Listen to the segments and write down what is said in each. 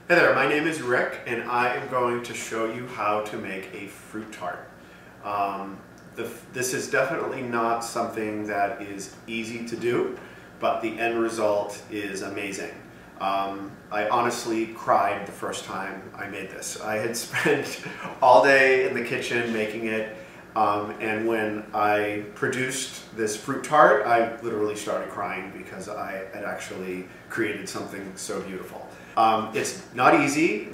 Hey there, my name is Rick and I am going to show you how to make a fruit tart. This is definitely not something that is easy to do, but the end result is amazing. I honestly cried the first time I made this. I had spent all day in the kitchen making it, and when I produced this fruit tart, I literally started crying because I had actually created something so beautiful. It's not easy.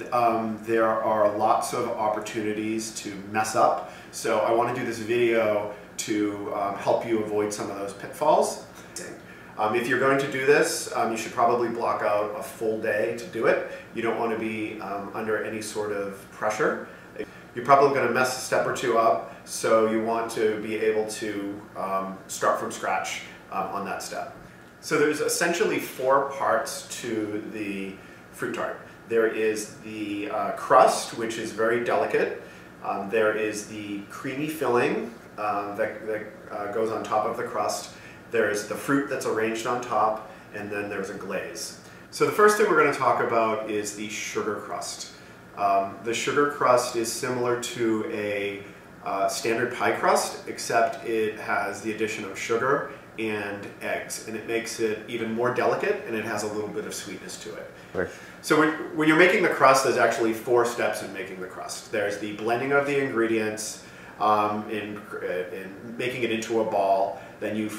There are lots of opportunities to mess up, so I want to do this video to help you avoid some of those pitfalls. If you're going to do this, you should probably block out a full day to do it. You don't want to be under any sort of pressure. You're probably going to mess a step or two up, so you want to be able to start from scratch on that step. So there's essentially 4 parts to the fruit tart. There is the crust, which is very delicate. There is the creamy filling that goes on top of the crust. There's the fruit that's arranged on top, and then there's a glaze. So the first thing we're going to talk about is the sugar crust. The sugar crust is similar to a standard pie crust, except it has the addition of sugar and eggs, and it makes it even more delicate, and it has a little bit of sweetness to it. Right. So when you're making the crust, there's actually 4 steps in making the crust. There's the blending of the ingredients, in making it into a ball, then you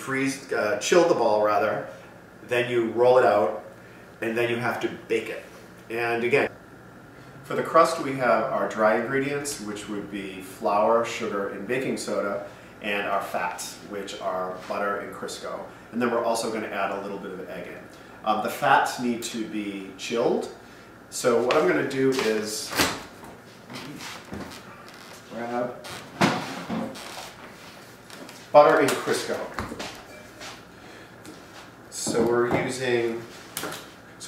chill the ball rather, then you roll it out, and then you have to bake it. And again, for the crust we have our dry ingredients, which would be flour, sugar, and baking soda, and our fats, which are butter and Crisco. And then we're also going to add a little bit of egg in. The fats need to be chilled. So what I'm going to do is grab butter and Crisco. So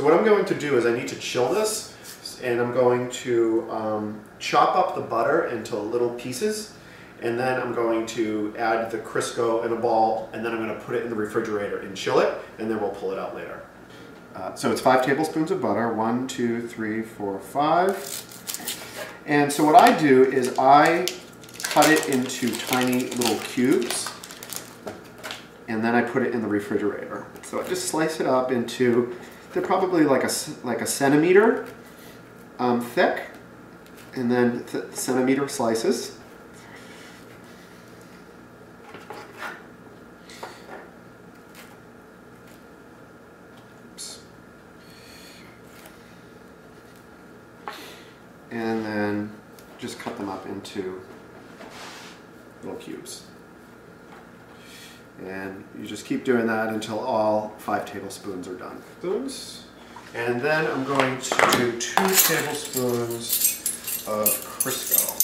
what I'm going to do is I need to chill this, and I'm going to chop up the butter into little pieces, and then I'm going to add the Crisco in a ball, and then I'm going to put it in the refrigerator and chill it, and then we'll pull it out later. So it's 5 tablespoons of butter, 1, 2, 3, 4, 5. And so what I do is I cut it into tiny little cubes, and then I put it in the refrigerator. So I just slice it up into, they're probably like a centimeter thick, and then centimeter slices. And then just cut them up into little cubes. And you just keep doing that until all 5 tablespoons are done. And then I'm going to do 2 tablespoons of Crisco.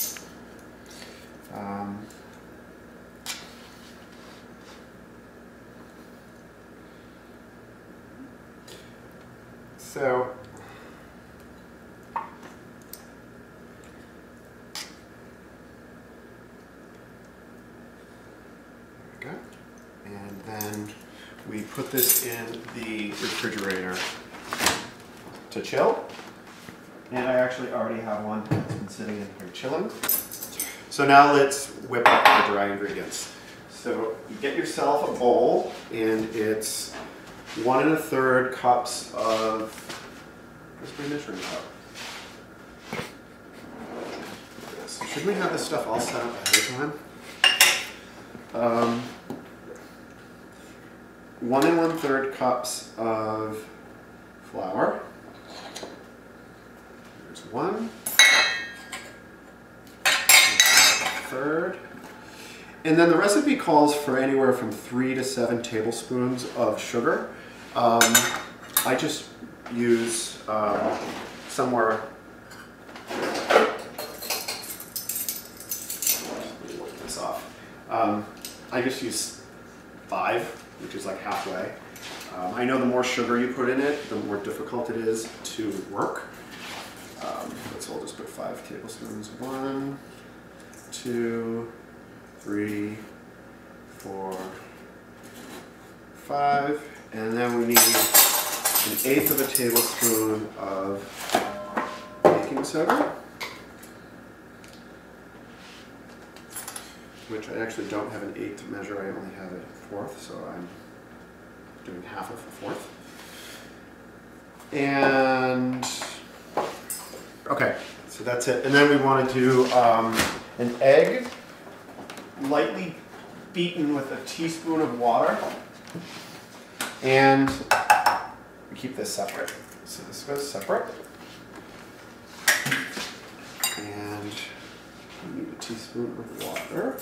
And then we put this in the refrigerator to chill. And I actually already have one that's been sitting in here chilling. So now let's whip up the dry ingredients. So you get yourself a bowl, and it's 1 1/3 cups of, where's my measuring cup? Should we have this stuff all set up ahead of time? 1 1/3 cups of flour. There's 1. 1/3. And then the recipe calls for anywhere from 3 to 7 tablespoons of sugar. I just use somewhere. Let me wipe this off. I just use 5, which is like halfway. I know the more sugar you put in it, the more difficult it is to work. So I'll just put 5 tablespoons. 1, 2, 3, 4, 5. And then we need 1/8 of a tablespoon of sugar, which I actually don't have an eighth measure, I only have a fourth, so I'm doing half of a fourth. And, okay, so that's it. And then we want to do an egg, lightly beaten with a teaspoon of water. And we keep this separate. So this goes separate. And we need a teaspoon of water.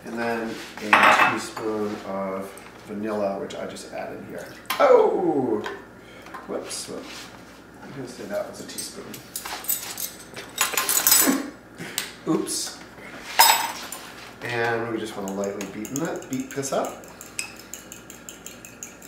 And then a teaspoon of vanilla, which I just added here. Oh! Whoops. I'm going to say that was a teaspoon. Oops. And we just want to lightly beat this up.